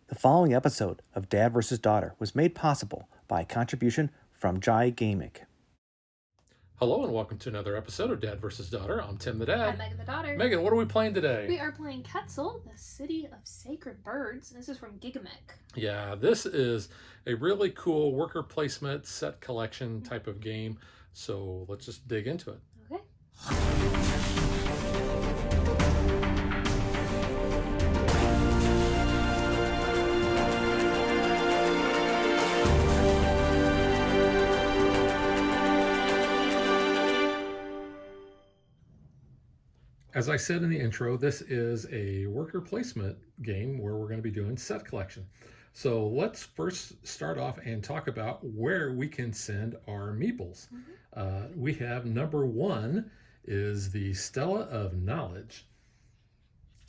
The following episode of Dad vs. Daughter was made possible by a contribution from Jai Gaming. Hello and welcome to another episode of Dad vs. Daughter. I'm Tim the Dad. I'm Megan the daughter. Megan, what are we playing today? We are playing Quetzal, the City of Sacred Birds. This is from Gigamech. Yeah, this is a really cool worker placement set collection type of game. So let's just dig into it. Okay. As I said in the intro, this is a worker placement game where we're going to be doing set collection. So let's first start off and talk about where we can send our meeples. We have number 1 is the Stella of Knowledge.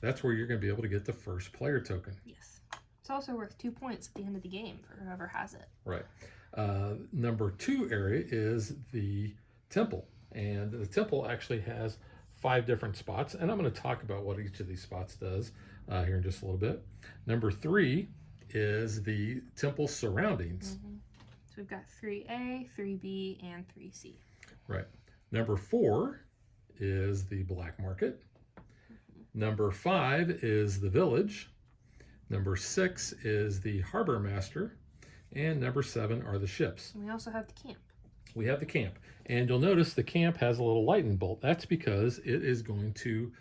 That's where you're going to be able to get the first player token. Yes. It's also worth 2 points at the end of the game for whoever has it. Right. Number 2 area is the temple. And the temple actually has 5 different spots. And I'm going to talk about what each of these spots does here in just a little bit. Number 3 is the temple surroundings. So we've got 3A, 3B, and 3C. Right. Number 4 is the black market. Number 5 is the village. Number 6 is the harbor master. And number 7 are the ships. And we also have the camp. We have the camp. And you'll notice the camp has a little lightning bolt. That's because it is going to,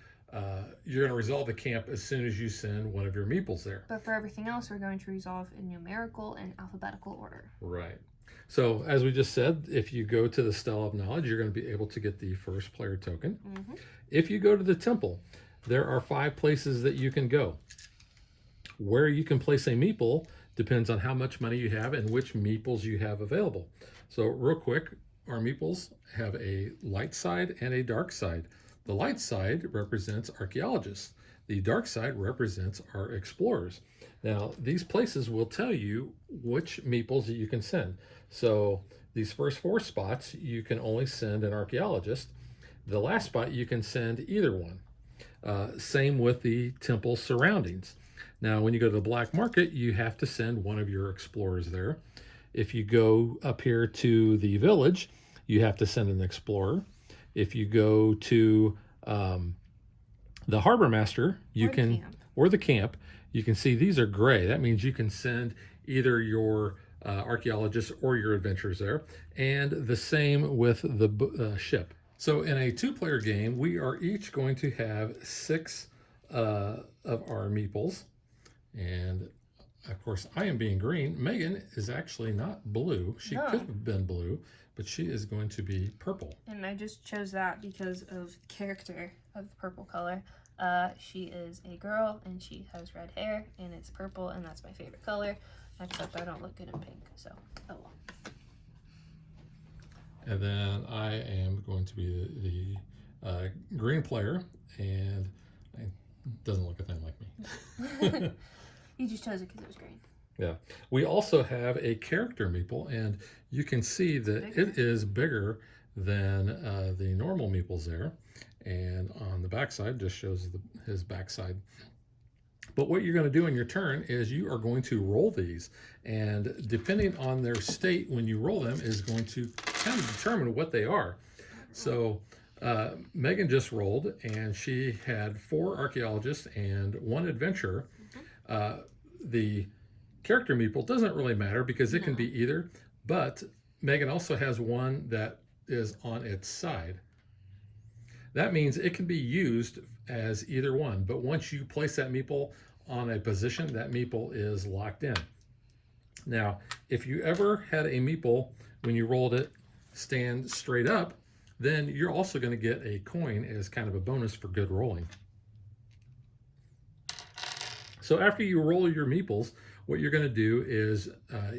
you're going to resolve the camp as soon as you send one of your meeples there. But for everything else, we're going to resolve in numerical and alphabetical order. Right. So as we just said, if you go to the Stella of Knowledge, you're going to be able to get the first player token. If you go to the temple, there are 5 places that you can go. Where you can place a meeple depends on how much money you have and which meeples you have available. So real quick, our meeples have a light side and a dark side. The light side represents archaeologists. The dark side represents our explorers. Now, these places will tell you which meeples that you can send. So these first 4 spots, you can only send an archaeologist. The last spot, you can send either one. Same with the temple surroundings. Now, when you go to the black market, you have to send one of your explorers there. If you go up here to the village, you have to send an explorer. If you go to the harbor master, or the camp, you can see these are gray. That means you can send either your archaeologists or your adventurers there. And the same with the ship. So in a 2-player game, we are each going to have 6 of our meeples. And of course, I am being green. Megan is actually not blue. She could have been blue, but she is going to be purple. And I just chose that because of the character of the purple color. She is a girl, and she has red hair, and it's purple, and that's my favorite color, except I don't look good in pink, so oh well. And then I am going to be the green player, and it doesn't look a thing like me. You just chose it because it was green. Yeah. We also have a character meeple, and you can see that it is bigger than the normal meeples there. And on the backside, just shows his backside. But what you're going to do in your turn is you are going to roll these. And depending on their state when you roll them is going to kind of determine what they are. So Megan just rolled, and she had 4 archaeologists and 1 adventurer. The character meeple doesn't really matter because it can be either, but Megan also has one that is on its side. That means it can be used as either one, but once you place that meeple on a position, that meeple is locked in. Now, if you ever had a meeple, when you rolled it, stand straight up, then you're also going to get a coin as kind of a bonus for good rolling. So after you roll your meeples, what you're going to do is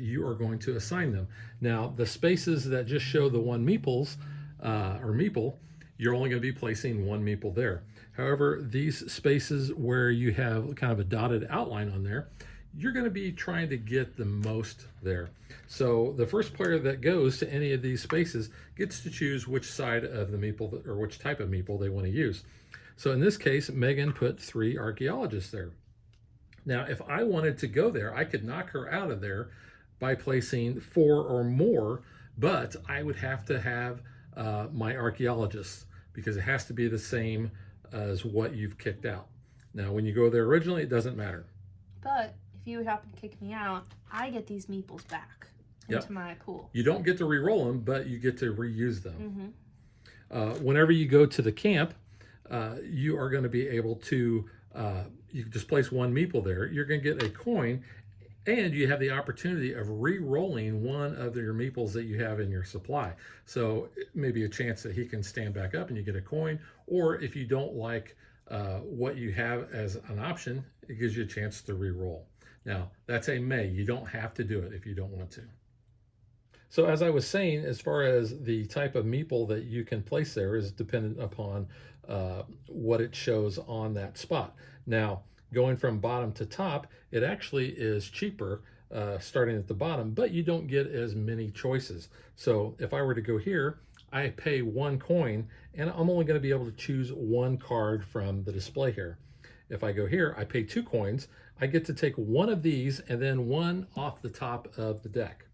you are going to assign them. Now, the spaces that just show the 1 meeples, or meeple, you're only going to be placing 1 meeple there. However, these spaces where you have kind of a dotted outline on there, you're going to be trying to get the most there. So the first player that goes to any of these spaces gets to choose which side of the meeple, or which type of meeple they want to use. So in this case, Megan put 3 archaeologists there. Now, if I wanted to go there, I could knock her out of there by placing 4 or more, but I would have to have my archaeologist, because it has to be the same as what you've kicked out. Now, when you go there originally, it doesn't matter. But if you would happen to kick me out, I get these meeples back into my pool. You don't get to re-roll them, but you get to reuse them. Whenever you go to the camp, you are going to be able to, you just place 1 meeple there. You're going to get a coin, and you have the opportunity of re-rolling one of your meeples that you have in your supply. So maybe a chance that he can stand back up and you get a coin, or if you don't like what you have as an option, it gives you a chance to re-roll. Now, that's a may. You don't have to do it if you don't want to. So as I was saying, as far as the type of meeple that you can place there is dependent upon what it shows on that spot. Now, going from bottom to top, it actually is cheaper starting at the bottom, but you don't get as many choices. So if I were to go here, I pay 1 coin, and I'm only going to be able to choose 1 card from the display here. If I go here, I pay 2 coins. I get to take 1 of these and then 1 off the top of the deck.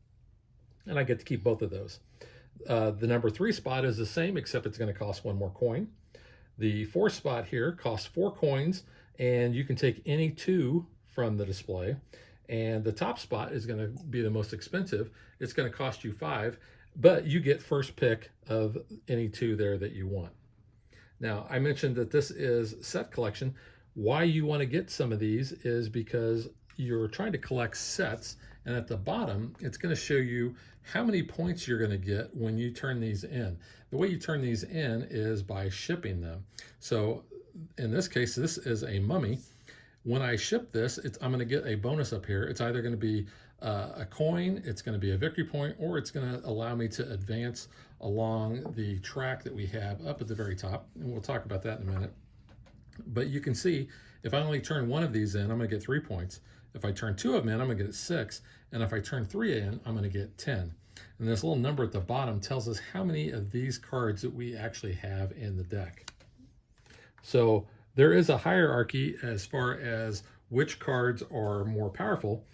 And I get to keep both of those. The number 3 spot is the same, except it's going to cost 1 more coin. The 4 spot here costs 4 coins, and you can take any 2 from the display. And the top spot is going to be the most expensive. It's going to cost you 5, but you get first pick of any 2 there that you want. Now, I mentioned that this is set collection. Why you want to get some of these is because you're trying to collect sets, and at the bottom, it's going to show you how many points you're going to get when you turn these in. The way you turn these in is by shipping them. So in this case, this is a mummy. When I ship this, I'm going to get a bonus up here. It's either going to be a coin, it's going to be a victory point, or it's going to allow me to advance along the track that we have up at the very top. And we'll talk about that in a minute. But you can see, if I only turn 1 of these in, I'm going to get 3 points. If I turn 2 of them in, I'm going to get 6. And if I turn 3 in, I'm going to get 10. And this little number at the bottom tells us how many of these cards that we actually have in the deck. So there is a hierarchy as far as which cards are more powerful.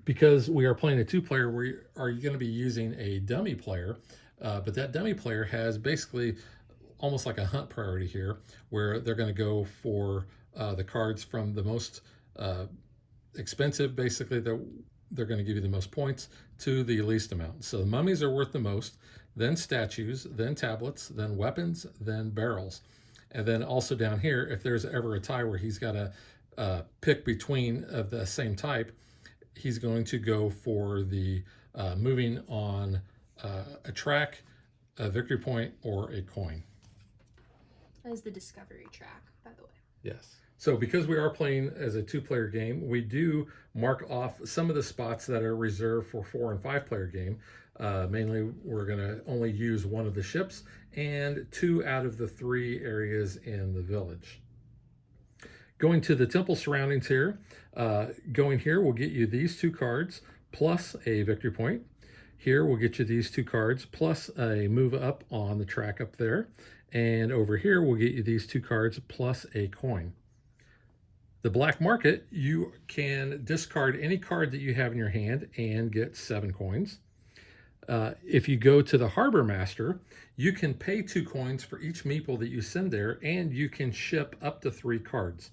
Because we are playing a 2-player, we are going to be using a dummy player. But that dummy player has basically almost like a hunt priority here, where they're going to go for the cards from the most expensive, basically, they're going to give you the most points, to the least amount. So the mummies are worth the most, then statues, then tablets, then weapons, then barrels. And then also down here, if there's ever a tie where he's got to pick between of the same type, he's going to go for the moving on a track, a victory point, or a coin. That is the discovery track, by the way. Yes. So because we are playing as a 2-player game, we do mark off some of the spots that are reserved for 4- and 5-player game. Mainly, we're going to only use 1 of the ships and 2 out of the 3 areas in the village. Going to the temple surroundings here, going here will get you these 2 cards plus a victory point. Here we'll get you these 2 cards plus a move up on the track up there. And over here we'll get you these 2 cards plus a coin. The black market, you can discard any card that you have in your hand and get 7 coins. If you go to the Harbor Master, you can pay 2 coins for each meeple that you send there, and you can ship up to 3 cards.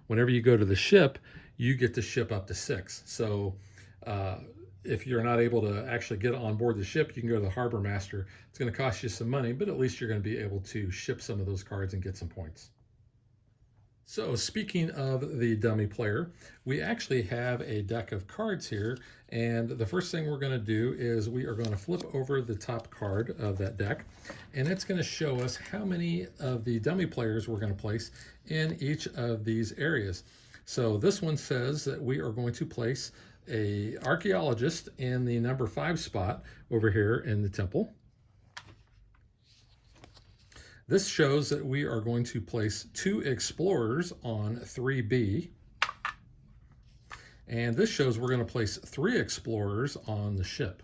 Whenever you go to the ship, you get to ship up to 6. So if you're not able to actually get on board the ship, you can go to the Harbor Master. It's going to cost you some money, but at least you're going to be able to ship some of those cards and get some points. So speaking of the dummy player, we actually have a deck of cards here, and the first thing we're going to do is we are going to flip over the top card of that deck, and it's going to show us how many of the dummy players we're going to place in each of these areas. So this one says that we are going to place a archaeologist in the number 5 spot over here in the temple. This shows that we are going to place 2 explorers on 3B. And this shows we're going to place 3 explorers on the ship.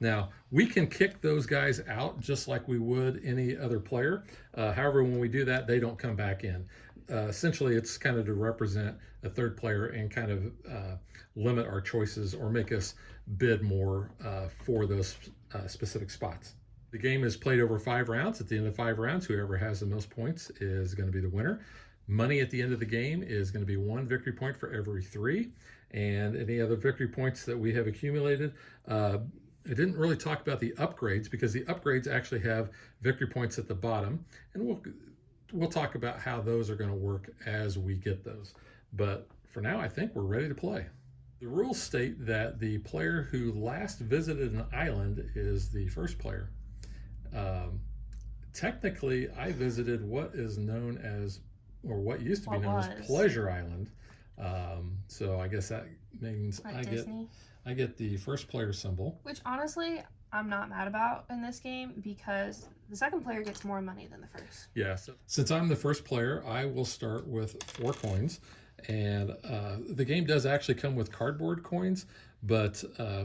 Now, we can kick those guys out just like we would any other player. However, when we do that, they don't come back in. essentially it's kind of to represent a third player and kind of limit our choices or make us bid more for those specific spots. The game is played over 5 rounds. At the end of 5 rounds, whoever has the most points is going to be the winner. Money at the end of the game is going to be 1 victory point for every 3, and any other victory points that we have accumulated. I didn't really talk about the upgrades because the upgrades actually have victory points at the bottom, and we'll talk about how those are going to work as we get those. But for now, I think we're ready to play. The rules state that the player who last visited an island is the first player. Technically, I visited what is known as, or what used to be known as Pleasure Island. So I guess that means I get the first player symbol. Which honestly, I'm not mad about in this game because the second player gets more money than the first. Yeah, so since I'm the first player, I will start with 4 coins. And the game does actually come with cardboard coins, but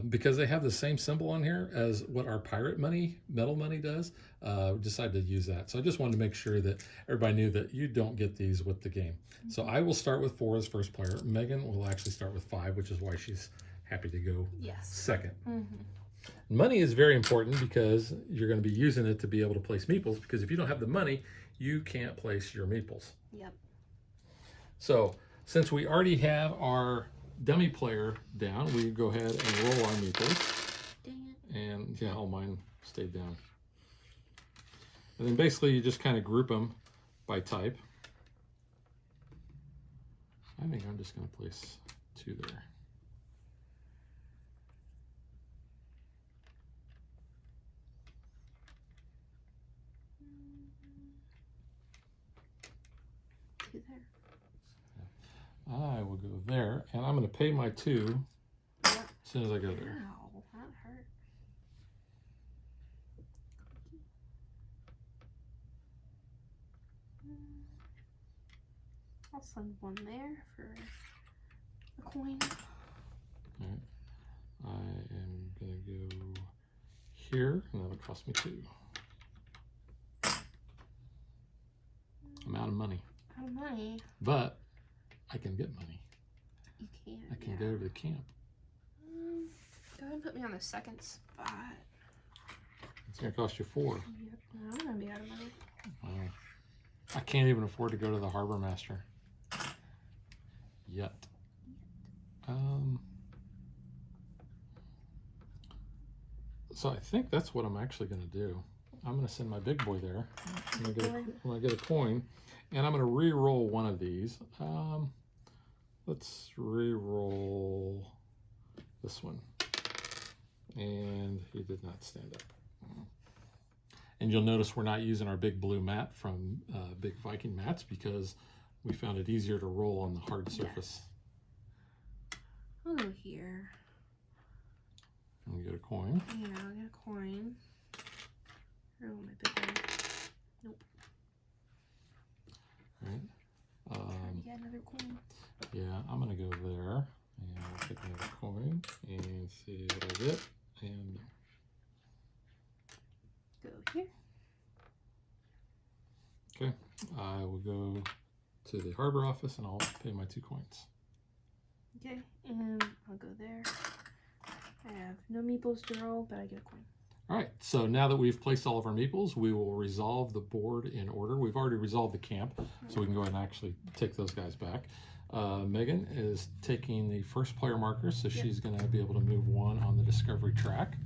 because they have the same symbol on here as what our pirate money, metal money does, we decided to use that. So I just wanted to make sure that everybody knew that you don't get these with the game. So I will start with 4 as first player. Megan will actually start with 5, which is why she's happy to go second. Money is very important because you're going to be using it to be able to place meeples, because if you don't have the money, you can't place your meeples. Yep. So since we already have our dummy player down, we go ahead and roll our meeples. Dang it. And yeah, all mine stayed down. And then basically you just kind of group them by type. I think I'm just going to place 2 there. I will go there, and I'm going to pay my 2 as soon as I go there. Ow, that hurt. I'll send 1 there for a coin. All right. I am going to go here, and that'll cost me 2. I'm out of money. Out of money? But I can get money. You can. I can go to the camp. Go ahead and put me on the second spot. It's going to cost you 4. Yep. I'm going to be out of money. I can't even afford to go to the harbor master yet. So I think that's what I'm actually going to do. I'm going to send my big boy there. I'm going to get a coin, and I'm going to re-roll one of these. Let's re-roll this one. And he did not stand up. And you'll notice we're not using our big blue mat from Big Viking Mats because we found it easier to roll on the hard surface. I'll go here. And we get a coin. Yeah, I'll get a coin. Oh, my big one. Nope. All right. Get another coin. Yeah, I'm gonna go there and I'll take another coin and see what I get. And go here. Okay, I will go to the harbor office and I'll pay my 2 coins. Okay, and I'll go there. I have no meeples to roll, but I get a coin. All right, so now that we've placed all of our meeples, we will resolve the board in order. We've already resolved the camp, so we can go ahead and actually take those guys back. Megan is taking the first player marker, so she's going to be able to move 1 on the discovery track.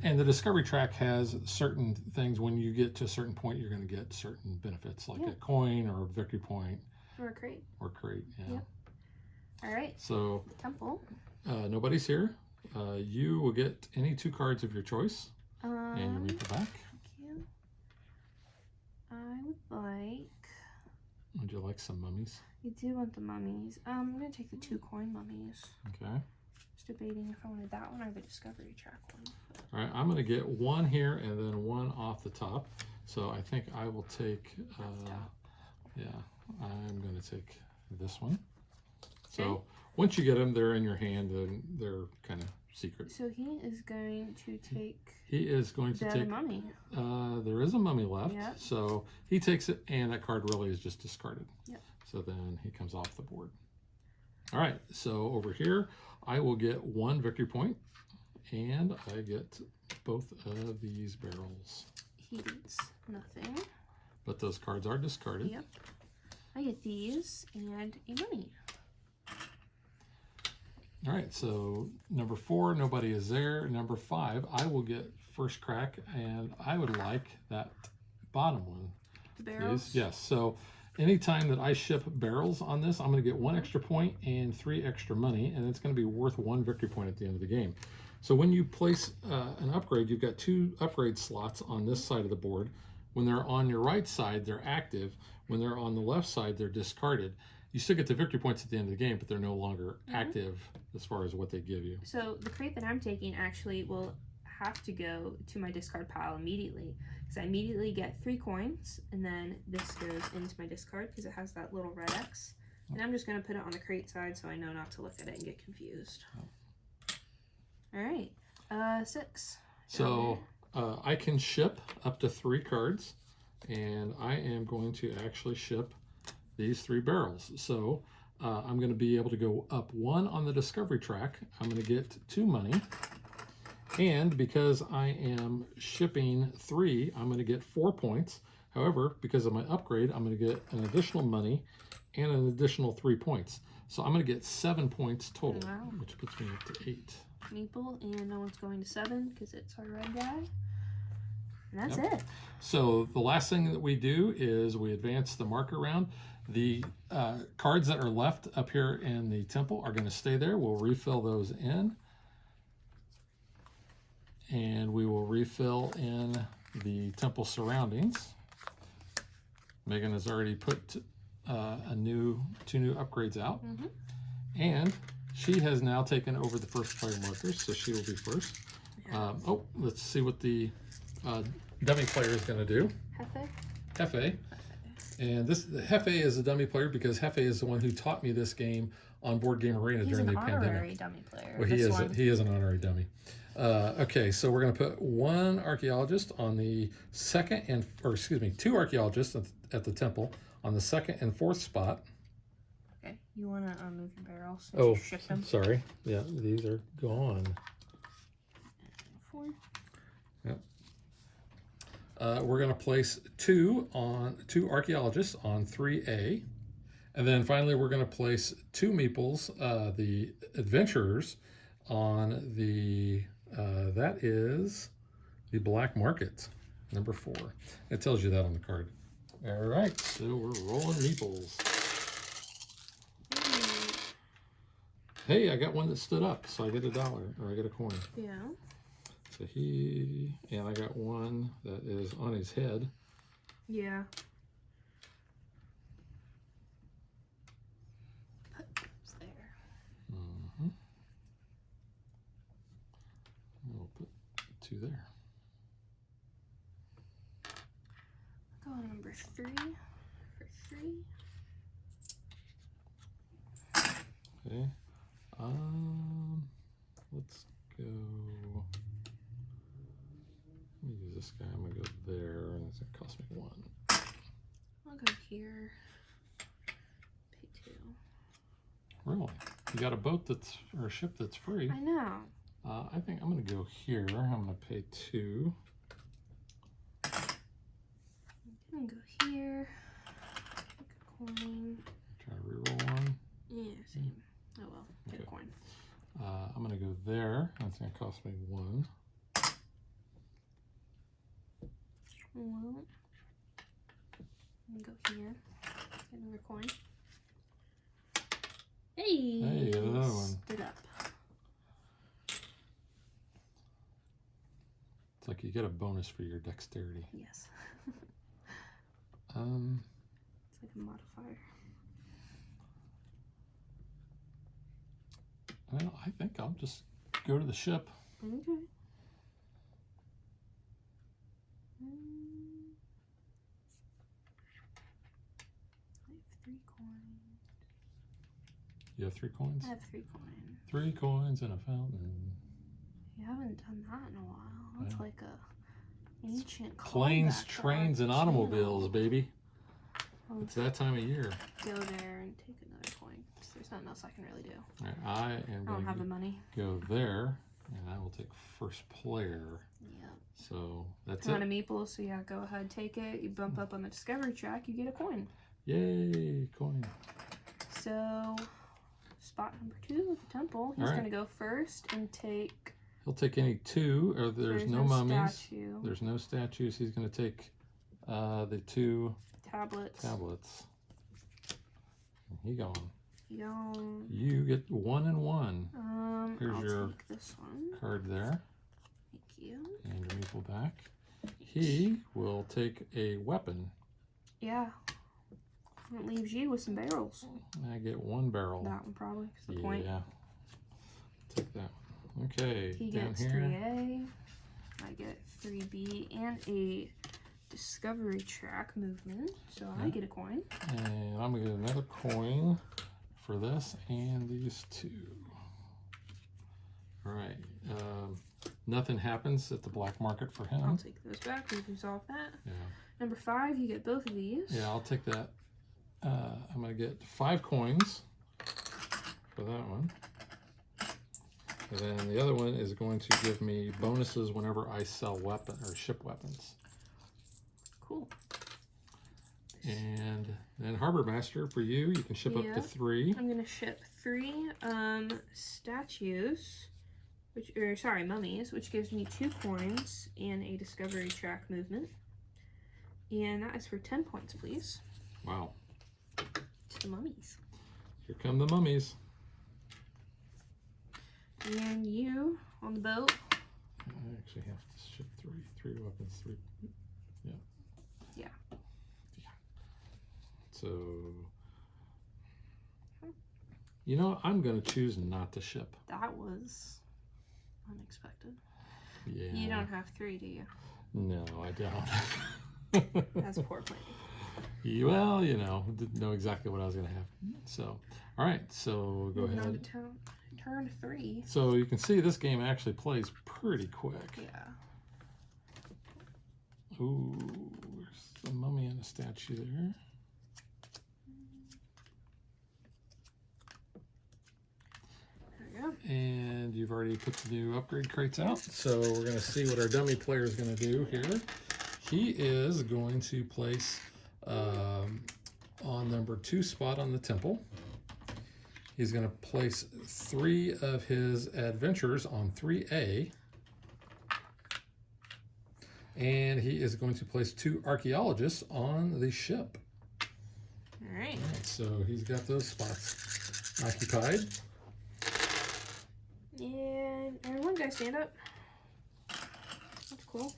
And the discovery track has certain things. When you get to a certain point, you're going to get certain benefits, like a coin or a victory point. Or a crate. Or crate, yeah. Yep. All right. So, temple. Nobody's here. You will get any 2 cards of your choice. And your meeple back. Thank you. I would like... Would you like some mummies? I do want the mummies. I'm going to take the 2 coin mummies. Okay. Just debating if I wanted that one or the discovery track one. All right, I'm going to get 1 here and then 1 off the top. So I think I will take, yeah, I'm going to take this one. So once you get them, they're in your hand and they're kind of secret. So he is going to take He is going to the take. mummy. There is a mummy left, Yep. so he takes it, and that card really is just discarded. Yep. So then he comes off the board. All right, so over here, I will get 1 victory point, and I get both of these barrels. He gets nothing. But those cards are discarded. Yep. I get these and a mummy. All right, so number 4, nobody is there. Number 5, I will get first crack, and I would like that bottom one. The barrels? Please. Yes, so anytime that I ship barrels on this, I'm going to get 1 extra point and 3 extra money, and it's going to be worth 1 victory point at the end of the game. So when you place an upgrade, you've got 2 upgrade slots on this side of the board. When they're on your right side, they're active. When they're on the left side, they're discarded. You still get the victory points at the end of the game, but they're no longer active as far as what they give you. So the crate that I'm taking actually will have to go to my discard pile immediately, because I immediately get 3 coins, and then this goes into my discard because it has that little red X. And I'm just going to put it on the crate side so I know not to look at it and get confused. All right, 6. So I can ship up to 3 cards, and I am going to actually ship these 3 barrels. So I'm going to be able to go up 1 on the discovery track. I'm going to get 2 money. And because I am shipping 3, I'm going to get 4 points. However, because of my upgrade, I'm going to get an additional money and an additional 3 points. So I'm going to get 7 points total, Wow. which puts me up to 8. Meeple, and no one's going to 7 because it's our red guy. And that's Yep. it. So the last thing that we do is we advance the marker around. The cards that are left up here in the temple are going to stay there. We'll refill those in. And we will refill in the temple surroundings. Megan has already put 2 new upgrades out. And she has now taken over the first player markers, so she will be first. Oh, let's see what the dummy player is going to do. Hefe. And this Hefe is a dummy player because Hefe is the one who taught me this game on Board Game Arena He's during an the pandemic. honorary dummy player. Well, he is an honorary dummy. Okay, so we're going to put 1 archaeologist on the second and, or excuse me, 2 archaeologists at the temple on the 2nd and 4th spot. Okay, you want to move your barrels? Oh, Ship them. sorry. Yeah, these are gone. 4. Yep. We're going to place 2 archaeologists on 3A. And then finally, we're going to place 2 meeples, the adventurers, on the, that is the black market, number 4. It tells you that on the card. All right, so we're rolling meeples. Hey, I got one that stood up, so I get $1, or I get a coin. Yeah. So and I got one that is on his head. Yeah. Put those there. We'll put 2 there. Go on number 3 for 3. Okay. Let's go. Let me use this guy. I'm gonna go there, and it's gonna cost me 1. I'll go here. Pay 2. Really? You got a boat or a ship that's free. I know. I think I'm gonna go here. I'm gonna pay 2. I'm gonna go here. Take a coin. Try to reroll 1. Yeah, same. Oh well. Get a coin. I'm gonna go there. That's gonna cost me 1. Well, I'm gonna go here. Get another coin. Hey! Hey, got another one. Stood up. It's like you get a bonus for your dexterity. Yes. Um, It's like a modifier. Well, I think I'll just go to the ship. Okay. I have 3 coins. You have 3 coins? I have 3 coins. 3 coins and a fountain. You haven't done that in a while. That's like a ancient Planes, callback to trains, our and automobiles, channel. baby. I'll It's that time of year. go there and take another coin. There's nothing else I can really do. All right, I am I don't have the going money. to go there, and I will take first player. Yeah. So that's Not a it. meeple, so yeah, go ahead, take it. You bump up on the discovery track, you get a coin. Yay, coin. So, spot number 2 with the temple. He's All right. going to go first and take. He'll take any 2, or there's no mummies. Statue. There's no statues. He's going to take the 2 Tablets. He gone. Yum. You get 1 and 1. Here's I'll your take this one. card there, Thank you. and your meeple back. He will take a weapon. Yeah. It leaves you with some barrels. I get 1 barrel. That one probably, because the Yeah. point. Take that one. Okay. He down gets here. 3A. I get 3B and a discovery track movement. So I get a coin. And I'm going to get another coin for this and these 2. All right. Nothing happens at the black market for him. I'll take those back. We've resolved that. Yeah. Number 5, you get both of these. Yeah, I'll take that. I'm going to get 5 coins for that one. And then the other one is going to give me bonuses whenever I sell weapon or ship weapons. Cool. And then Harbor Master for you, you can ship up to 3. I'm gonna ship 3 statues, mummies, which gives me 2 coins and a discovery track movement. And that is for 10 points, please. Wow. To the mummies. Here come the mummies. And you on the boat. I actually have to ship 3 weapons, 3. Yeah. Yeah. So, you know, I'm going to choose not to ship. That was unexpected. Yeah. You don't have 3, do you? No, I don't. That's poor planning. Well, you know, didn't know exactly what I was going to have. So, all right, so go Moving on ahead. to turn 3. So you can see this game actually plays pretty quick. Yeah. Ooh, there's a mummy and a statue there. There we go. And you've already put the new upgrade crates out. So we're going to see what our dummy player is going to do here. He is going to place on number 2 spot on the temple. He's going to place 3 of his adventures on 3A. And he is going to place 2 archaeologists on the ship. All right. So he's got those spots occupied. And everyone, guys, stand up. That's cool.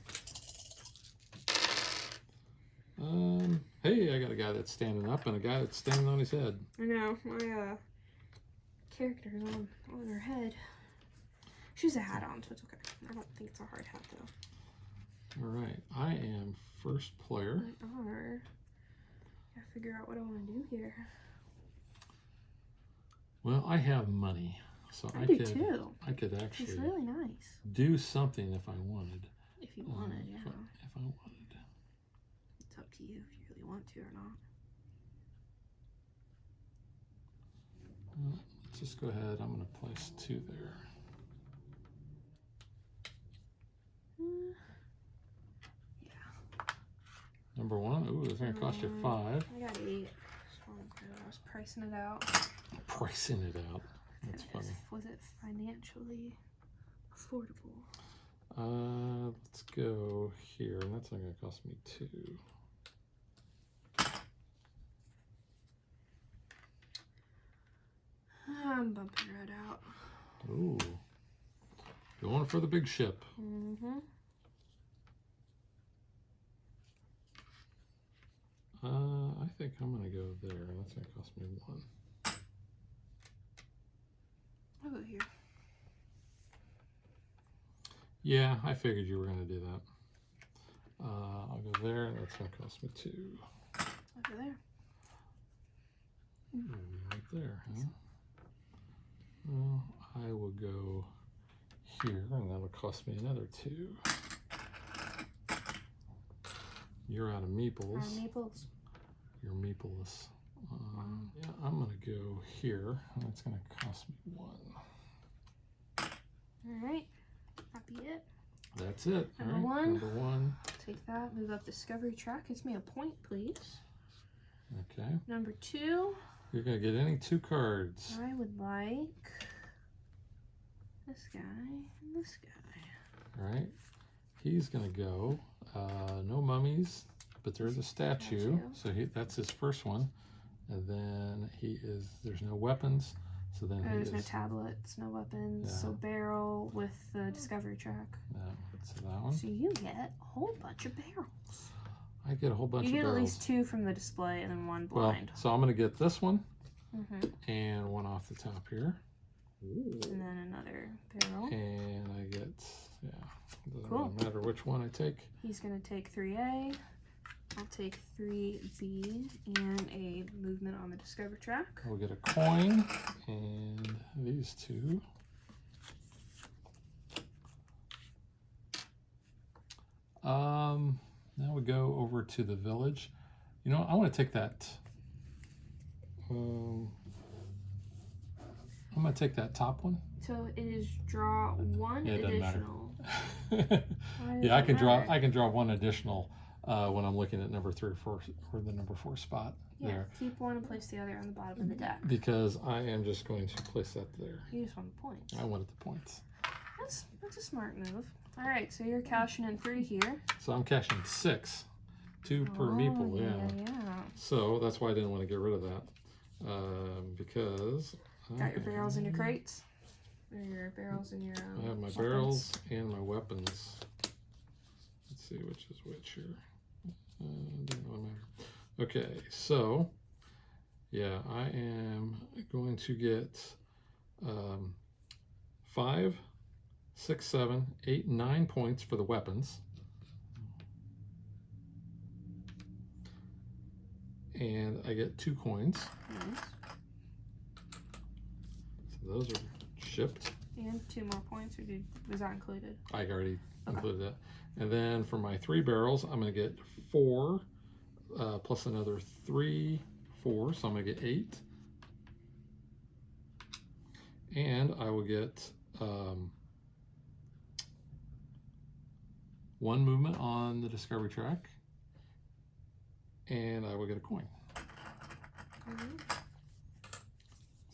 Hey, I got a guy that's standing up and a guy that's standing on his head. I know, my character's on her head. She has a hat on, so it's okay. I don't think it's a hard hat, though. All right, I am first player. Gotta figure out what I want to do here. Well, I have money, so I do too. I could actually It's really nice. do something if I wanted. If you wanted, yeah. If I wanted. It's up to you if you really want to or not. Well, let's just go ahead. I'm going to place 2 there. Yeah. Number 1. Ooh, it's going to cost you 5. I got 8. I was pricing it out. Pricing it out. That's funny. Was it financially affordable? Let's go here, and that's not going to cost me 2. I'm bumping red out. Ooh. Going for the big ship. Mm-hmm. I think I'm going to go there, and that's going to cost me 1. I'll go here. Yeah, I figured you were going to do that. I'll go there, and that's going to cost me 2. Over there. Ooh, right there, huh? Well, I will go here, and that'll cost me another 2. You're out of meeples. Meeples. You're meepleless. Yeah, I'm gonna go here, and it's gonna cost me 1. All right, that'd be it. That's it. Number all right, one. Number 1. Take that. Move up Discovery Track. Gives me a point, please. Okay. Number 2. You're gonna get any 2 cards. I would like this guy and this guy. All right. He's gonna go. No mummies, but there's a statue. So that's his first one. And then there's no weapons. So then There's no tablets, no weapons. Yeah. So barrel with the Discovery Track. Yeah, that's that one. So you get a whole bunch of barrels. I get a whole bunch You of get barrels. at least 2 from the display and then 1 blind. Well, so I'm gonna get this one Mm-hmm. and 1 off the top here. And then another barrel. And I get, yeah, doesn't Cool. really matter which one I take. He's going to take 3A. I'll take 3B and a movement on the Discover Track. We'll get a coin and these 2. Now we go over to the village. You know, I want to take that. I'm going to take that top one. So it is draw 1 Yeah, it doesn't matter. additional. Yeah, I can draw 1 additional when I'm looking at number 3 or 4 or the number 4 spot there. Keep 1 and place the other on the bottom of the deck. Because I am just going to place that there. You just want the points. I wanted the points. That's a smart move. All right, so you're cashing in 3 here. So I'm cashing 6, 2 per meeple. Yeah. So that's why I didn't want to get rid of that because Got your barrels in your crates. Or your barrels in your. I have my weapons. barrels and my weapons. Let's see which is which here. Doesn't really matter. Okay, so yeah, I am going to get 5, 6, 7, 8, 9 points for the weapons. And I get 2 coins. Nice. So those are shipped. And 2 more points, or was that included? I already included that. And then for my 3 barrels, I'm going to get 4 plus another 3, 4. So I'm going to get 8. And I will get 1 movement on the Discovery Track. And I will get a coin. Mm-hmm.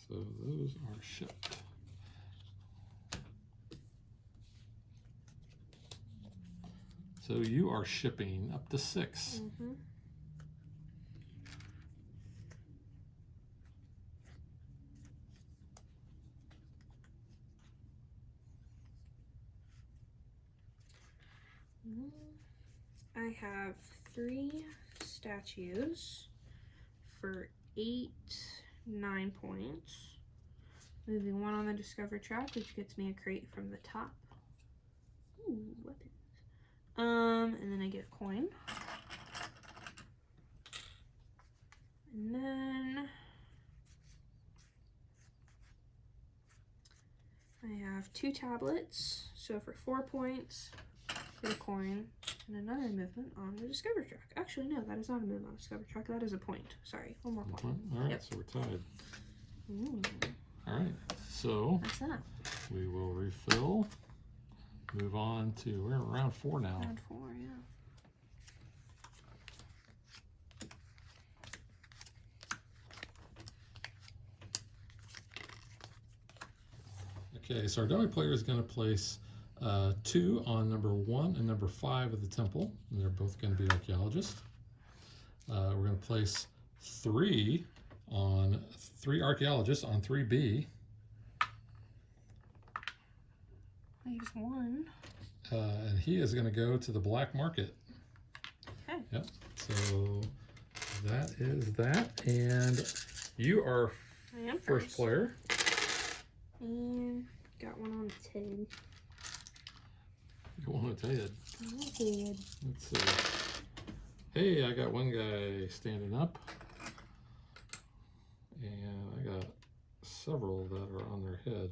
So those are shipped. So you are shipping up to 6. Mm-hmm. I have 3 statues for 8, 9 points. Moving 1 on the Discover Track, which gets me a crate from the top. Ooh, weapons. And then I get a coin. And then I have 2 tablets. So for 4 points, get a coin and another movement on the Discover Track. Actually, no, that is not a movement on the Discover Track. That is a point. Sorry, 1 more point. All right, Yep. so we're tied. Ooh, All right, so that's that. we will refill. Move on to, we're at round 4 now. Round 4, yeah. Okay, so our dummy player is going to place 2 on number 1 and number 5 of the temple. And they're both going to be archaeologists. We're going to place 3 archaeologists on 3B. Leaves 1. And he is going to go to the black market. Okay. Yep. So that is that. And you are I am first player. And got 1 on the TID. You want to tell you. TID. Let's see. Hey, I got one guy standing up. And I got several that are on their head.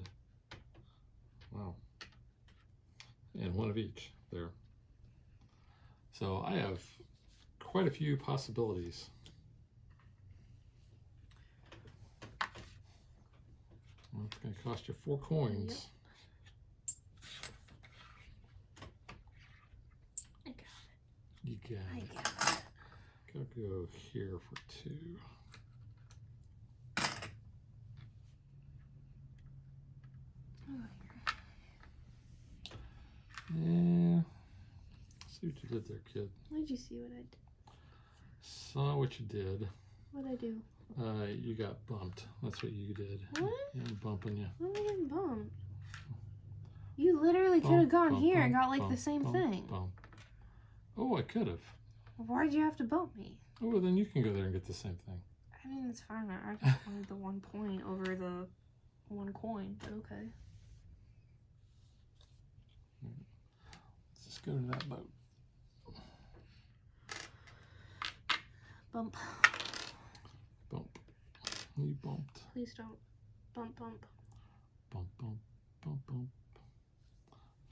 Wow. and one of each there. So I have quite a few possibilities. Well, it's going to cost you 4 coins. Yep. You got I it. got it. Go here for 2. Yeah. See what you did there, kid. What did you see what I did? Saw what you did. What did I do? You got bumped. That's what you did. What? Yeah, I'm bumping you. What am I getting bumped? You literally could have gone here and got like the same thing. Bump. Oh, I could have. Why'd you have to bump me? Oh, well, then you can go there and get the same thing. I mean, it's fine. I just wanted the 1 point over the 1 coin, but okay. Let's just go to that boat. Bump. Bump. You bumped. Please don't. Bump, bump. Bump, bump, bump, bump.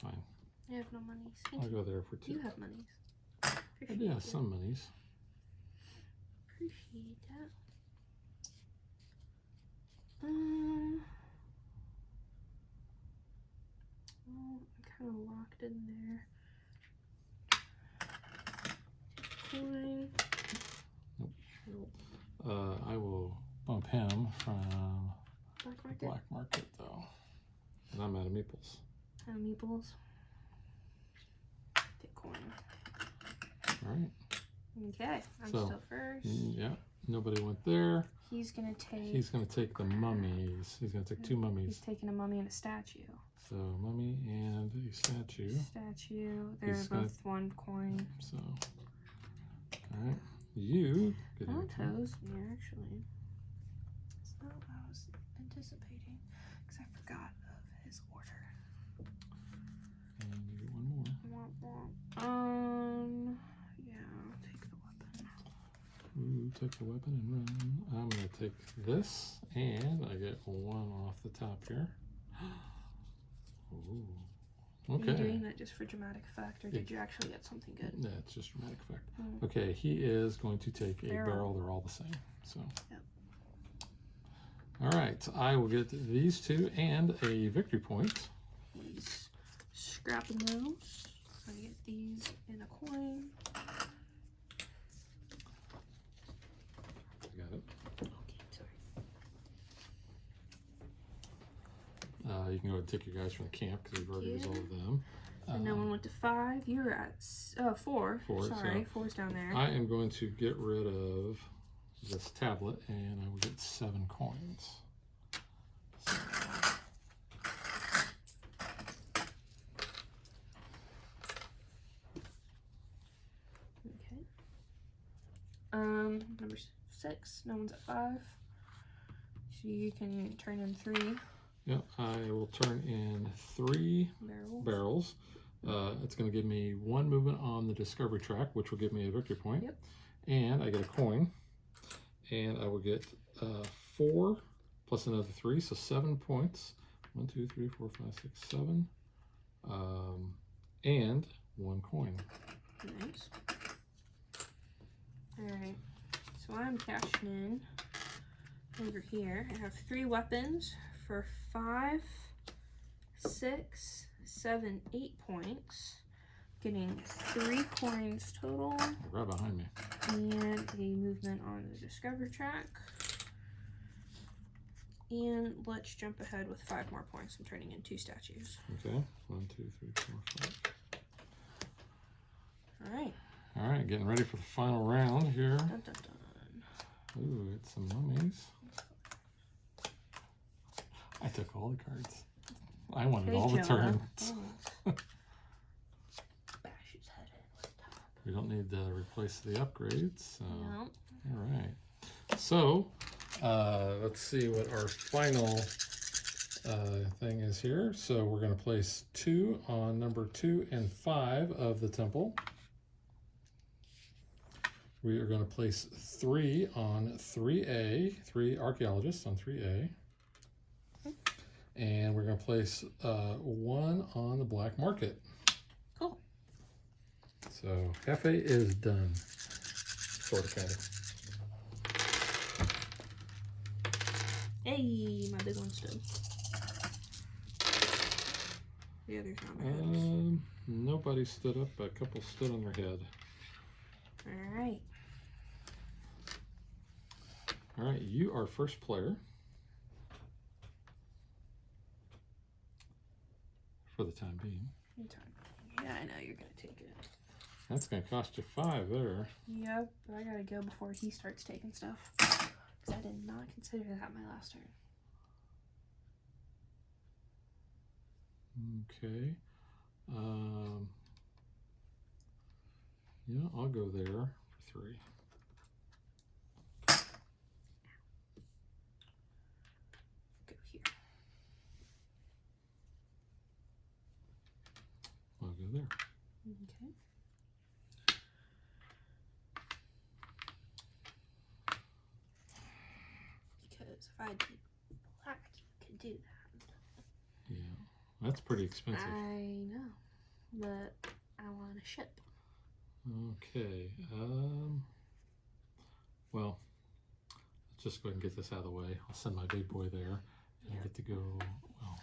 Fine. I have no monies. I'll go there for 2. You have monies. Yeah, some monies. Appreciate that. Well, I'm kind of locked in there. Coin. Nope. I will bump him from Black market. Black Market, though. And I'm out of meeples. Meeples. Take coin. All right. Okay, I'm So, still first. Yeah, nobody went there. He's gonna take. He's going to take the mummies. He's going to take 2 He's mummies. taking a mummy and a statue. So, mummy and a statue. Statue. They're He's both 1 coin. So, all right. You get That your turn. toes me actually. It's not what I was anticipating because I forgot of his order. And you get 1 more. Womp womp. Yeah, I'll take the weapon. Ooh, take the weapon and run. I'm going to take this, and I get 1 off the top here. Ooh. Okay. Are you doing that just for dramatic effect, or did you actually get something good? Yeah, it's just dramatic effect. Mm. Okay, he is going to take a Barrel. barrel. They're all the same. So. Yep. All right, I will get these 2 and a victory point. He's scrapping those. I get these in a coin. I got it. Okay, sorry. You can go ahead and take your guys from the camp because we've already resolved them. So no one went to 5. You were at 4. 4. Sorry, So 4's down there. I am going to get rid of this tablet, and I will get 7 coins. So, Okay. Number 6. No one's at 5. So you can turn in 3 yeah, I will turn in 3 barrels. barrels. It's going to give me 1 movement on the discovery track, which will give me a victory point. Yep. And I get a coin, and I will get 4 plus another 3, so 7 points. 1, 2, 3, 4, 5, 6, 7, and 1 coin. Nice. Alright, so I'm cashing in over here. I have 3 weapons for 5, 6, 7, 8 points. Getting 3 coins total. Right behind me. And a movement on the Discover track. And let's jump ahead with 5 more points. I'm turning in 2 statues. Okay, 1, 2, 3, 4, 5. Alright. All right, getting ready for the final round here. Dun, dun, dun. Ooh, it's some mummies. I took all the cards. I wanted all the turns. Oh. Bash his head in with top. We don't need to replace the upgrades. So. No. All right. So, let's see what our final thing is here. So we're going to place 2 on number 2 and 5 of the temple. We are going to place 3 on 3A, 3 archaeologists on 3A. And we're going to place 1 on the black market. Cool. So cafe is done. Sort of, kind of. Hey, my big one stood. The others on their heads. Nobody stood up, but a couple stood on their head. All right. All right, you are first player. For the time being. Yeah, I know you're gonna take it. That's gonna cost you 5 there. Yep, but I gotta go before he starts taking stuff. Because I did not consider that my last turn. Okay. Yeah, I'll go there for 3. Go here. I'll go there. Okay. Because if I did black, you could do that. Yeah, that's pretty expensive. I know, but I want a ship. Okay. Well, let's just go ahead and get this out of the way. I'll send my big boy there, and I get to go. Well,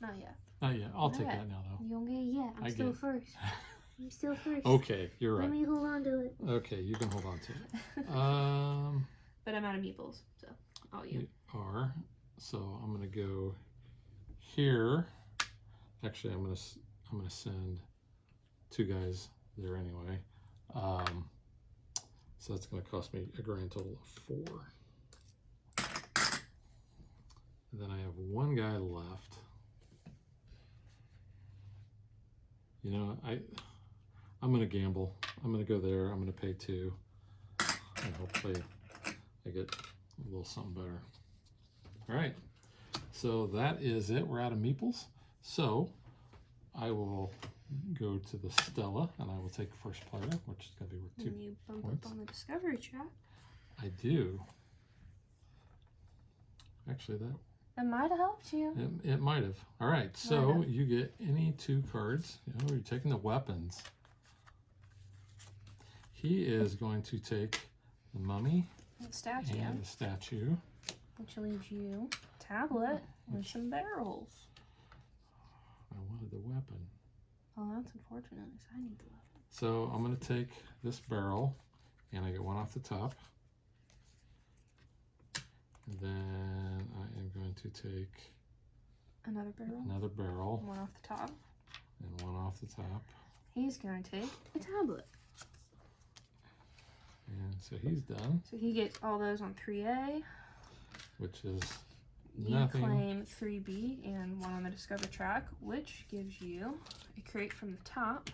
Not yet. not yet. I'll take Not that now, though. You don't get it yet. I'm still first. I'm still first. Okay, you're right. Let me hold on to it. Okay, you can hold on to it. But I'm out of meeples, so all you. You are. So I'm gonna go here. Actually, I'm gonna send 2 guys there anyway. So that's gonna cost me a grand total of 4. And then I have 1 guy left. You know, I'm gonna gamble. I'm gonna go there. I'm gonna pay 2, and hopefully I get a little something better. All right. So that is it. We're out of meeples. So I will go to the Stella, and I will take first player, which is going to be worth 2 And you bump points. up on the discovery chat. I do. Actually, That might have helped you. it might have. All right. So Might have. you get any 2 cards. You know, you're taking the weapons. He is going to take the mummy The statue, and the statue. which leaves you a tablet and some barrels. I wanted the weapon. Oh, that's unfortunate, because I need the weapon. So I'm going to take this barrel, and I get 1 off the top. And then I am going to take Another barrel. another barrel One off the top. and 1 off the top. He's going to take a tablet. And so he's done, So he gets all those on 3A. which is You nothing. claim 3B and 1 on the Discover track, which gives you a crate from the top.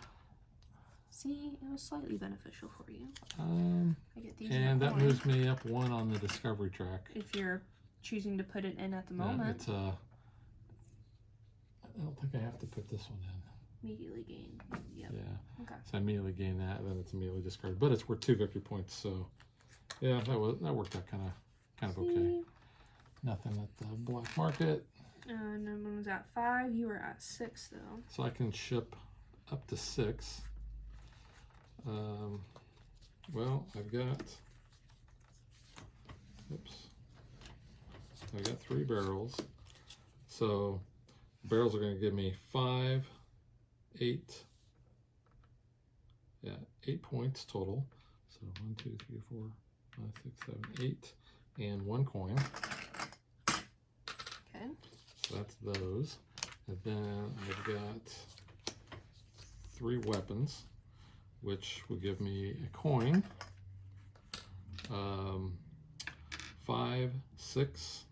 See, it was slightly beneficial for you. I get these in And the that corner. moves me up 1 on the discovery track. If you're choosing to put it in at the Yeah, moment, it's I don't think I have to put this one in. immediately gain. Yep. Yeah. Okay. So I immediately gain that, and then it's immediately discarded. But it's worth 2 victory points, so yeah, that worked out kind of okay. See? Nothing at the black market. And then one was at 5. You were at 6 though. So I can ship up to 6. Well, I've got 3 barrels. So barrels are going to give me 5, 8. Yeah, 8 points total. So 1, 2, 3, 4, 5, 6, 7, 8, and 1 coin. Okay. So that's those. And then I've got 3 weapons, which will give me a coin. 5, 6,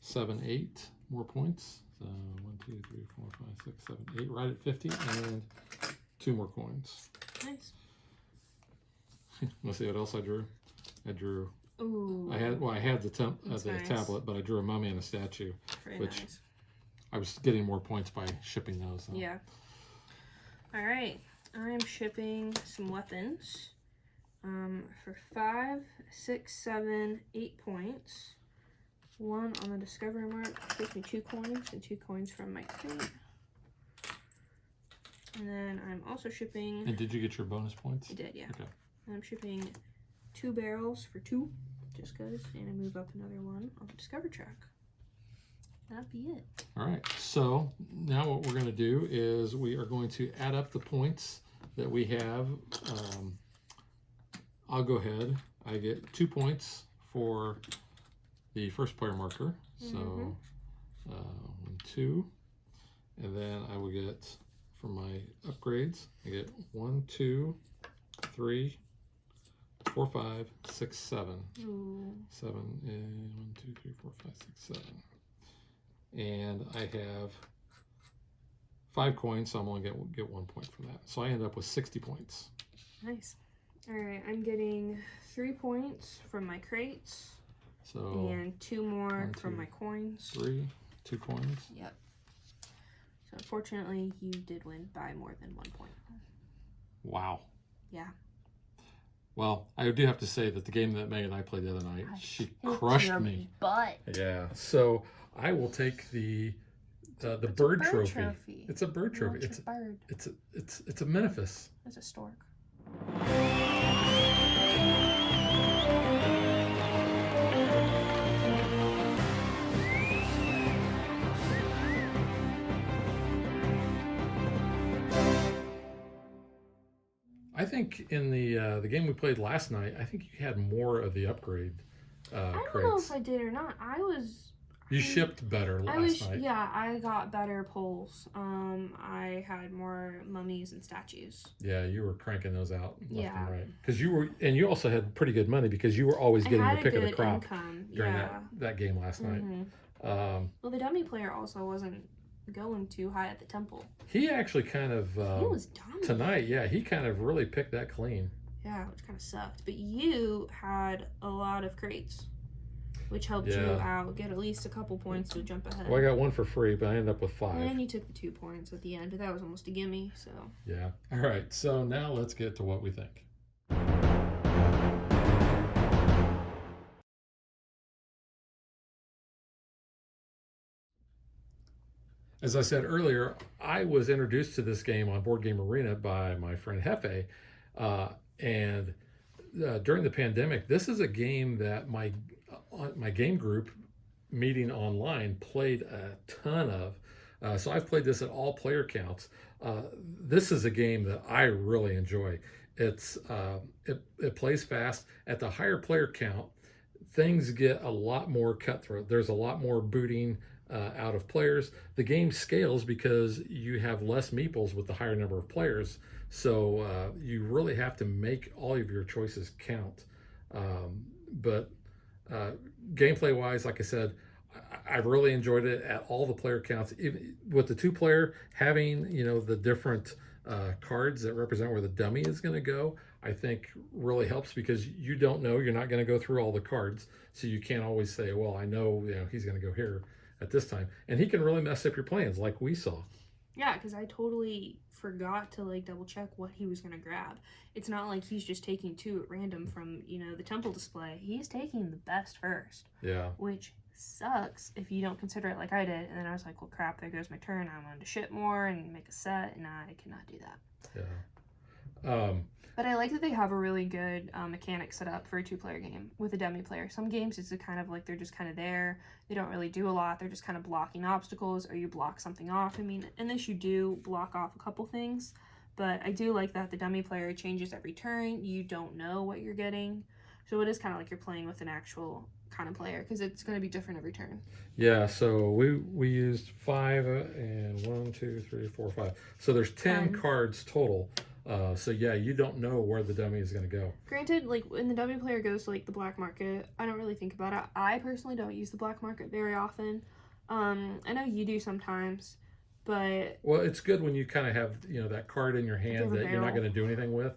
7, 8 more points. So 1, 2, 3, 4, 5, 6, 7, 8, right at 50, and 2 more coins. Nice. Let's see what else I drew. I drew. Ooh. I had the That's nice. tablet, but I drew a mummy and a statue. Very which- nice. I was getting more points by shipping those. So. Yeah. All right. I'm shipping some weapons. For 5, 6, 7, 8 points. 1 on the discovery mark gives me 2 coins and 2 coins from my crate. And then I'm also shipping... And did you get your bonus points? I did, yeah. Okay. And I'm shipping 2 barrels for 2, just because. And I move up another one on the Discover track. That'd be it. All right. So now what we're going to do is we are going to add up the points that we have. I'll go ahead. I get 2 points for the first player marker. So 1, 2. And then I will get, for my upgrades, I get 1, 2, 3, 4, 5, 6, 7. Ooh. 7 and 1, 2, 3, 4, 5, 6, 7. And I have 5 coins, so I'm only get 1 point from that. So I end up with 60 points. Nice. All right, I'm getting 3 points from my crates. So And 2 more 1, from 2, my coins. 3, 2 coins. Yep. So unfortunately, you did win by more than 1 point. Wow. Yeah. Well, I do have to say that the game that Megan and I played the other night, she Kicked crushed your me. Butt. Yeah. So I will take the bird trophy. It's a bird trophy. It's a bird. It's a Memphis. It's a stork. I think in the game we played last night, I think you had more of the upgrade I crates. don't know if I did or not. You shipped better last night. Yeah, I got better pulls. I had more mummies and statues. Yeah, you were cranking those out left Yeah. and right. Because you also had pretty good money because you were always getting the pick of the crop income. during Yeah. that game last night. Well, the dummy player also wasn't going too high at the temple. He actually kind of He was dummy. tonight. Yeah, he kind of really picked that clean. Yeah, which kind of sucked. But you had a lot of crates, which helped you out, get at least a couple points to jump ahead. Well, I got 1 for free, but I ended up with 5. And you took the 2 points at the end, but that was almost a gimme, so. Yeah. All right. So now let's get to what we think. As I said earlier, I was introduced to this game on Board Game Arena by my friend Hefe, and during the pandemic, this is a game that my game group meeting online played a ton of. So I've played this at all player counts. This is a game that I really enjoy. It plays fast. At the higher player count, things get a lot more cutthroat. There's a lot more booting out of players. The game scales because you have less meeples with the higher number of players. So you really have to make all of your choices count. But gameplay wise, like I said, I really enjoyed it at all the player counts. Even with the 2-player, having the different cards that represent where the dummy is going to go, I think really helps because you don't know, you're not going to go through all the cards, so you can't always say, well, I know he's going to go here at this time, and he can really mess up your plans like we saw. Yeah, because I totally forgot to double check what he was going to grab. It's not like he's just taking 2 at random from the temple display. He's taking the best first. Yeah. Which sucks if you don't consider it like I did. And then I was like, well, crap, there goes my turn. I wanted to ship more and make a set, and I cannot do that. Yeah. But I like that they have a really good mechanic set up for a 2-player game with a dummy player. Some games it's kind of like they're just kind of there. They don't really do a lot. They're just kind of blocking obstacles, or you block something off. I mean, in this you do block off a couple things, but I do like that the dummy player changes every turn. You don't know what you're getting. So it is kind of like you're playing with an actual kind of player because it's going to be different every turn. Yeah, so we used 5 and 1, 2, 3, 4, 5. So there's 10 cards total. So yeah, you don't know where the dummy is going to go. Granted, when the dummy player goes to the black market, I don't really think about it. I personally don't use the black market very often. I know you do sometimes, but well, it's good when you kind of have that card in your hand that you're not barrel. going to do anything with.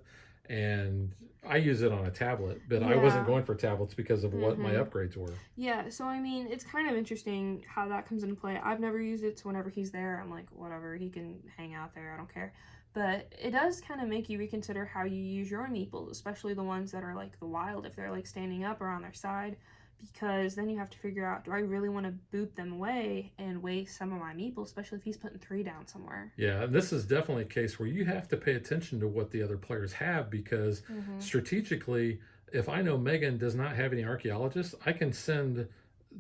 And I use it on a tablet, but I wasn't going for tablets because of what my upgrades were. Yeah, so I mean, it's kind of interesting how that comes into play. I've never used it, so whenever he's there, I'm like, whatever, he can hang out there, I don't care. But it does kind of make you reconsider how you use your meeples, especially the ones that are the wild, if they're standing up or on their side, because then you have to figure out, do I really want to boot them away and waste some of my meeples, especially if he's putting 3 down somewhere. Yeah, and this is definitely a case where you have to pay attention to what the other players have, because strategically, if I know Megan does not have any archaeologists, I can send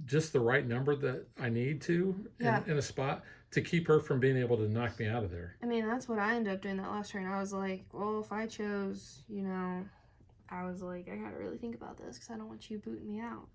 just the right number that I need to in a spot to keep her from being able to knock me out of there. I mean, that's what I ended up doing that last turn. I was like, well, if I chose, I was like, I gotta really think about this because I don't want you booting me out.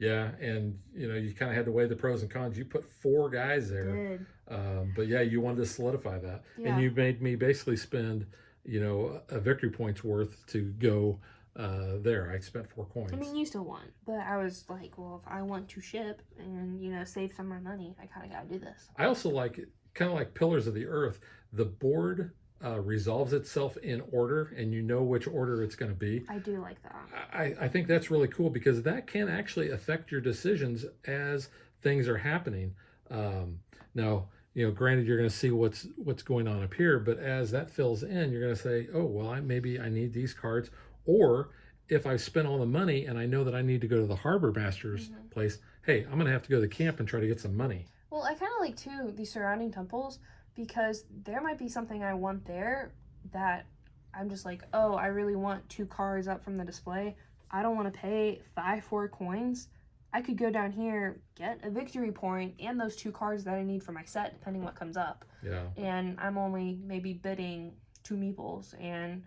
Yeah, and you kind of had to weigh the pros and cons. You put 4 guys there, but yeah, you wanted to solidify that, and you made me basically spend, a victory points worth to go there. I spent 4 coins. I mean, you still won, but I was like, well, if I want to ship and save some of my money, I kind of gotta do this. I also like kind of like Pillars of the Earth. The board resolves itself in order, and you know which order it's going to be. I do like that. I think that's really cool, because that can actually affect your decisions as things are happening. Now, granted, you're going to see what's going on up here, but as that fills in, you're going to say, oh, well, maybe I need these cards. Or if I've spent all the money and I know that I need to go to the harbor master's place, hey, I'm going to have to go to the camp and try to get some money. Well, I kind of like, too, the surrounding temples, because there might be something I want there that I'm just like, oh, I really want 2 cards up from the display. I don't want to pay 4 coins. I could go down here, get a victory point, and those 2 cards that I need for my set, depending what comes up. Yeah. And I'm only maybe bidding 2 meeples. And,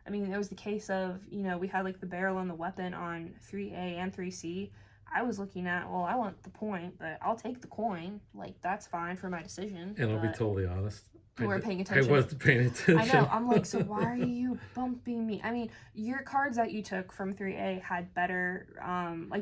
I mean, it was the case of, we had, like, the barrel and the weapon on 3A and 3C. I was looking at, well, I want the point, but I'll take the coin. Like, that's fine for my decision. And I'll be totally honest. You weren't paying attention. I wasn't paying attention. I know. I'm like, so why are you bumping me? I mean, your cards that you took from 3A had better,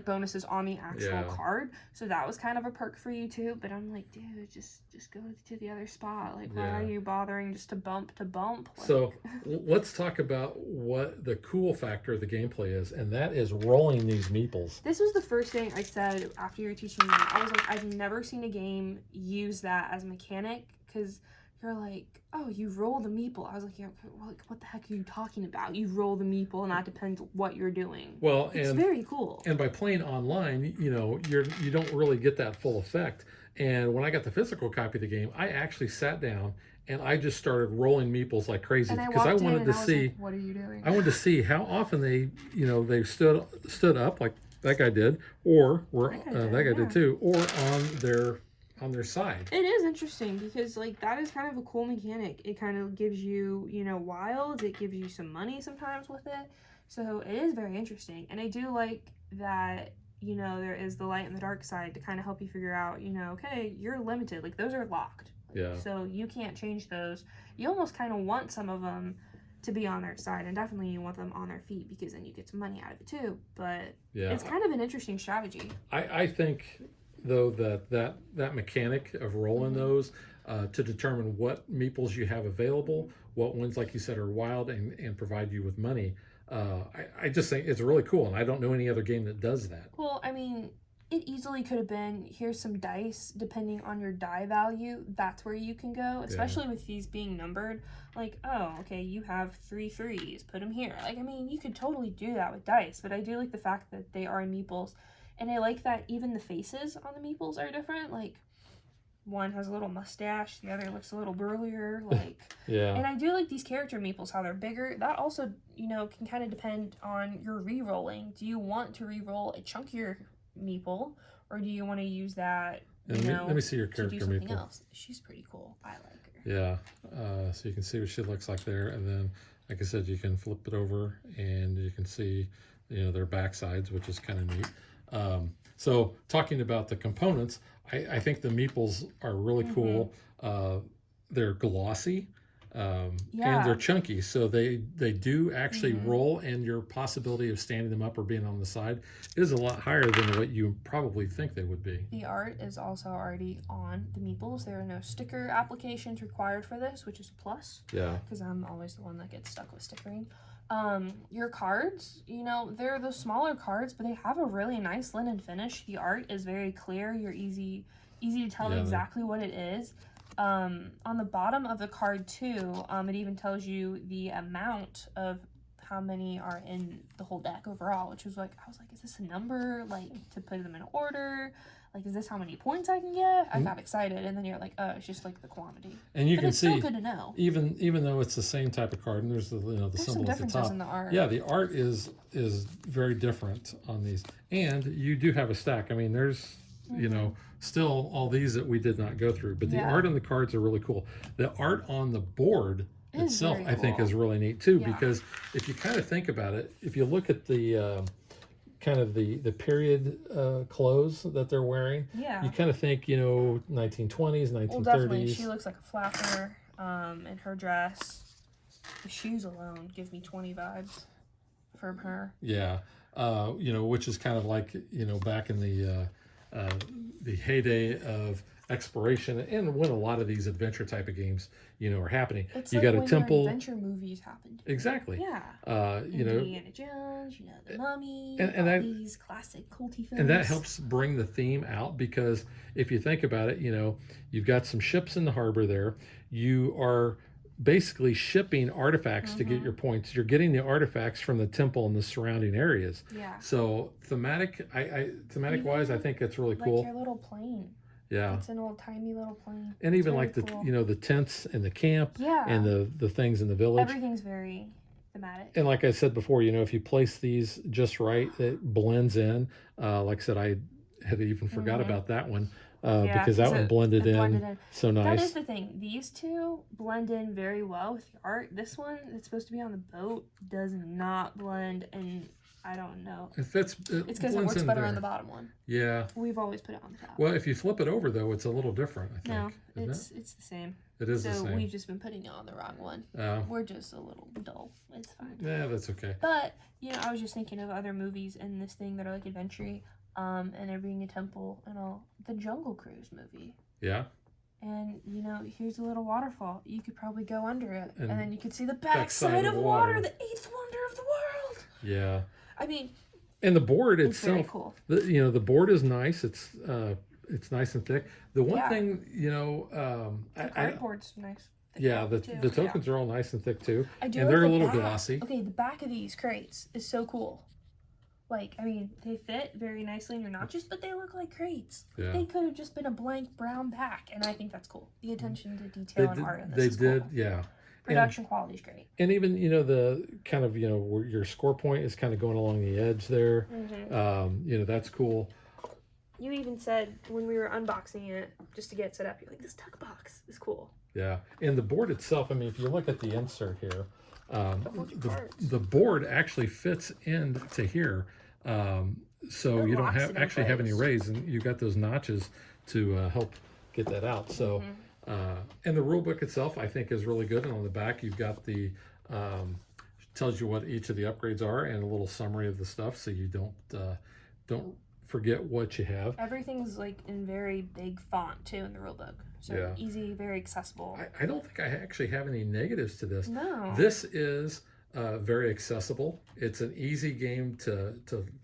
bonuses on the actual card. So that was kind of a perk for you, too. But I'm like, dude, just go to the other spot. Like, why are you bothering just to bump? Like, so let's talk about what the cool factor of the gameplay is, and that is rolling these meeples. This was the first thing I said after you were teaching me. I was like, I've never seen a game use that as a mechanic, because you're like, oh, you roll the meeple. I was like, yeah, like, what the heck are you talking about? You roll the meeple, and that depends what you're doing. Well, it's very cool. And by playing online, you don't really get that full effect. And when I got the physical copy of the game, I actually sat down and I just started rolling meeples like crazy, because I wanted to see. Like, what are you doing? I wanted to see how often they stood up like that guy did, or that guy did too, or on their side. It is interesting, because like that is kind of a cool mechanic. It kind of gives you, wilds. It gives you some money sometimes with it. So it is very interesting. And I do like that, there is the light and the dark side to kind of help you figure out, okay, you're limited. Like, those are locked. Yeah. So you can't change those. You almost kind of want some of them to be on their side, and definitely you want them on their feet, because then you get some money out of it too. But it's kind of an interesting strategy. I think, though, that mechanic of rolling those to determine what meeples you have available, what ones, like you said, are wild and provide you with money, I just think it's really cool, and I don't know any other game that does that. Well, I mean, it easily could have been, here's some dice, depending on your die value, that's where you can go, especially with these being numbered. Like, oh, okay, you have 3 threes, put them here. Like, I mean, you could totally do that with dice, but I do like the fact that they are meeples. And I like that even the faces on the meeples are different. Like, one has a little mustache, the other looks a little burlier. Like, And I do like these character meeples, how they're bigger. That also, can kind of depend on your re-rolling. Do you want to re-roll a chunkier meeple, or do you want to use that, let me see your character to do something meeple. else? She's pretty cool. I like her. Yeah. So you can see what she looks like there, and then, like I said, you can flip it over, and you can see, their backsides, which is kind of neat. So talking about the components, I think the meeples are really cool. They're glossy, and they're chunky, so they do actually roll, and your possibility of standing them up or being on the side is a lot higher than what you probably think they would be. The art is also already on the meeples. There are no sticker applications required for this, which is a plus. Yeah. Because I'm always the one that gets stuck with stickering. Your cards, they're the smaller cards, but they have a really nice linen finish. The art is very clear. You're easy to tell exactly what it is. On the bottom of the card too, it even tells you the amount of how many are in the whole deck overall, which was like, I was like, is this a number, like, to put them in order? Like, is this how many points I can get? I got excited, and then you're like, oh, it's just like the quantity. And you But can it's see, still good to know. even though it's the same type of card, and there's the the There's some symbol at the differences top. in the art. Yeah, the art is very different on these, and you do have a stack. I mean, there's still all these that we did not go through, but the Yeah. art on the cards are really cool. The art on the board It is itself, very I think, cool. is really neat too, Yeah. because if you kind of think about it, if you look at the kind of the period clothes that they're wearing, Yeah. you kind of think 1920s, Well, 1930s. definitely, she looks like a flapper, in her dress. The shoes alone give me 20 vibes from her. Yeah, which is kind of like back in the heyday of exploration, and when a lot of these adventure type of games are happening. It's You like got a when temple. your adventure movies happened. Exactly. Yeah. You Indiana Jones, the Mummy, and all that- these classic culty films. and that helps bring the theme out, because if you think about it, you've got some ships in the harbor there. You are basically shipping artifacts to get your points. You're getting the artifacts from the temple and the surrounding areas. Yeah. So thematic wise, I think it's really Like cool. your little plane. Yeah. It's an old tiny little plane. And It's even very like the cool. the tents and the camp Yeah. and the things in the village. Everything's very thematic. And like I said before, if you place these just right, it blends in. Like I said, I had even forgot about that one because that one it blended blended in in. so That is nice. the thing. These two blend in very well with the art. This one that's supposed to be on the boat does not blend, and I don't know. It fits. It's because it blends works in better there. on the bottom one. Yeah. We've always put it on the top. Well, if you flip it over though, it's a little different. I think. No, Isn't it's the same. it? It is So the same. we've just been putting it on the wrong one. We're just a little dull. It's fine. Yeah, that's okay. But I was just thinking of other movies in this thing that are like adventure, and there being a temple and all. The Jungle Cruise movie. Yeah. And here's a little waterfall. You could probably go under it, and And then you could see the backside backside of of water. water, the eighth wonder of the world. Yeah. I mean, And the board it's very itself, cool. the board is nice. It's nice and thick. The one Yeah. thing, The I cardboard's nice. yeah, the too. tokens are all nice and thick too, I do and like they're a the little back. glossy. Okay, the back of these crates is so cool. Like, I mean, they fit very nicely in your notches, but they look like crates. Yeah. They could have just been a blank brown back, and I think that's cool. The attention to detail and art in this They is did, cool. yeah. Production quality is great. And even the kind of where your score point is kind of going along the edge there. That's cool. You even said when we were unboxing it, just to get it set up, you're like, this tuck box is cool. Yeah, and the board itself. I mean, if you look at the insert here, cards. the board actually fits into here, so It you don't locks have it in actually have any place. rays, and you got those notches to help get that out. So, and the rule book itself, I think, is really good. And on the back, you've got the tells you what each of the upgrades are and a little summary of the stuff, so you don't forget what you have. Everything's like in very big font too in the rule book. So Yeah. easy, very accessible. I don't think I actually have any negatives to this. No. This is very accessible. It's an easy game to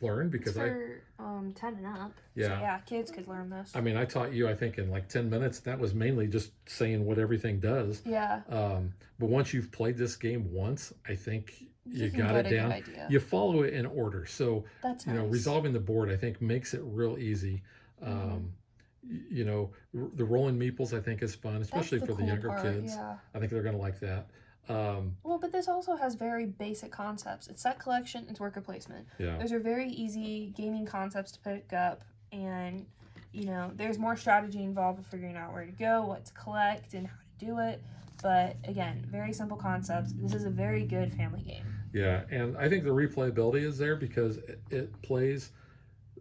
learn It's because for 10 and up. Yeah. So yeah, kids could learn this. I mean, I taught you, I think, in like 10 minutes. That was mainly just saying what everything does. Yeah. But once you've played this game once, I think you can got get it a good down. idea. You follow it in order. So, That's nice. resolving the board, I think, makes it real easy. The rolling meeples, I think, is fun, especially That's for the cool younger part, kids. Yeah. I think they're going to like that. Well, but this also has very basic concepts. It's set collection, it's worker placement. Yeah. Those are very easy gaming concepts to pick up, and there's more strategy involved with figuring out where to go, what to collect, and how to do it. But again, very simple concepts. This is a very good family game. Yeah, and I think the replayability is there because it plays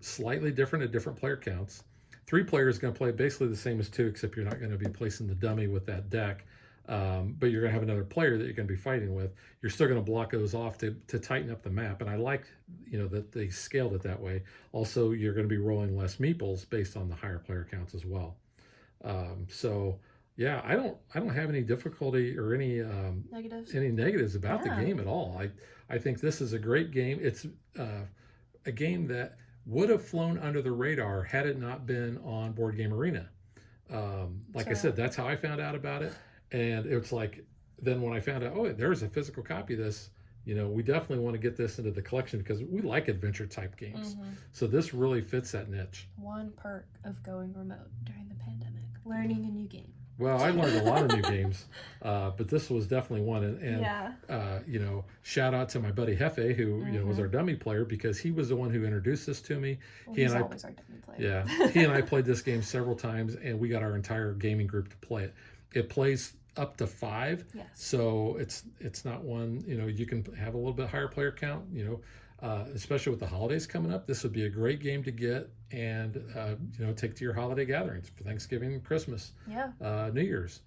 slightly different at different player counts. 3 players going to play basically the same as 2, except you're not going to be placing the dummy with that deck. But you're going to have another player that you're going to be fighting with. You're still going to block those off to tighten up the map. And I like, that they scaled it that way. Also, you're going to be rolling less meeples based on the higher player counts as well. Yeah, I don't have any difficulty or any negatives about the game at all. I think this is a great game. It's a game that would have flown under the radar had it not been on Board Game Arena. I said, that's how I found out about it. And it's like, then when I found out, there's a physical copy of this, we definitely want to get this into the collection because we like adventure type games. So this really fits that niche. One perk of going remote during the pandemic, learning a new game. Well, I learned a lot of new games, but this was definitely one. And shout out to my buddy Hefe, who was our dummy player, because he was the one who introduced this to me. Well, he's always our dummy player. Yeah, he and I played this game several times, and we got our entire gaming group to play it. It plays up to 5, so it's not one. You can have a little bit higher player count. Especially with the holidays coming up, this would be a great game to get and take to your holiday gatherings for Thanksgiving, Christmas, New Year's.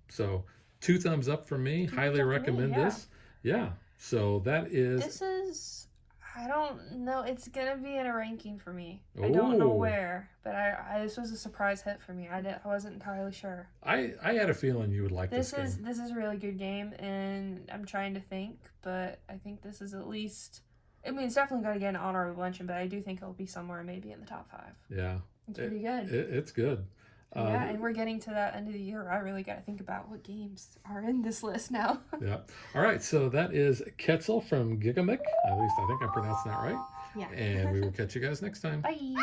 So 2 thumbs up from me. Highly recommend this. Yeah. So that is. This is. I don't know. It's gonna be in a ranking for me. I don't know where, but I this was a surprise hit for me. I wasn't entirely sure. I had a feeling you would like this game. This is a really good game, and I'm trying to think, but I think this is at least. I mean, it's definitely going to get an honorable mention, but I do think it'll be somewhere maybe in the top 5. Yeah, it's pretty good. It's good. And we're getting to that end of the year. I really got to think about what games are in this list now. Yeah. All right. So that is Quetzal from Gigamic. At least I think I'm pronouncing that right. Yeah. And we will catch you guys next time. Bye.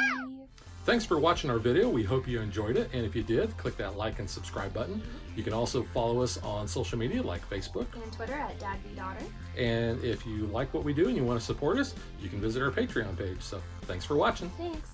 Thanks for watching our video. We hope you enjoyed it. And if you did, click that like and subscribe button. You can also follow us on social media like Facebook and Twitter at DadBeDaughter. And if you like what we do and you want to support us, you can visit our Patreon page. So thanks for watching. Thanks.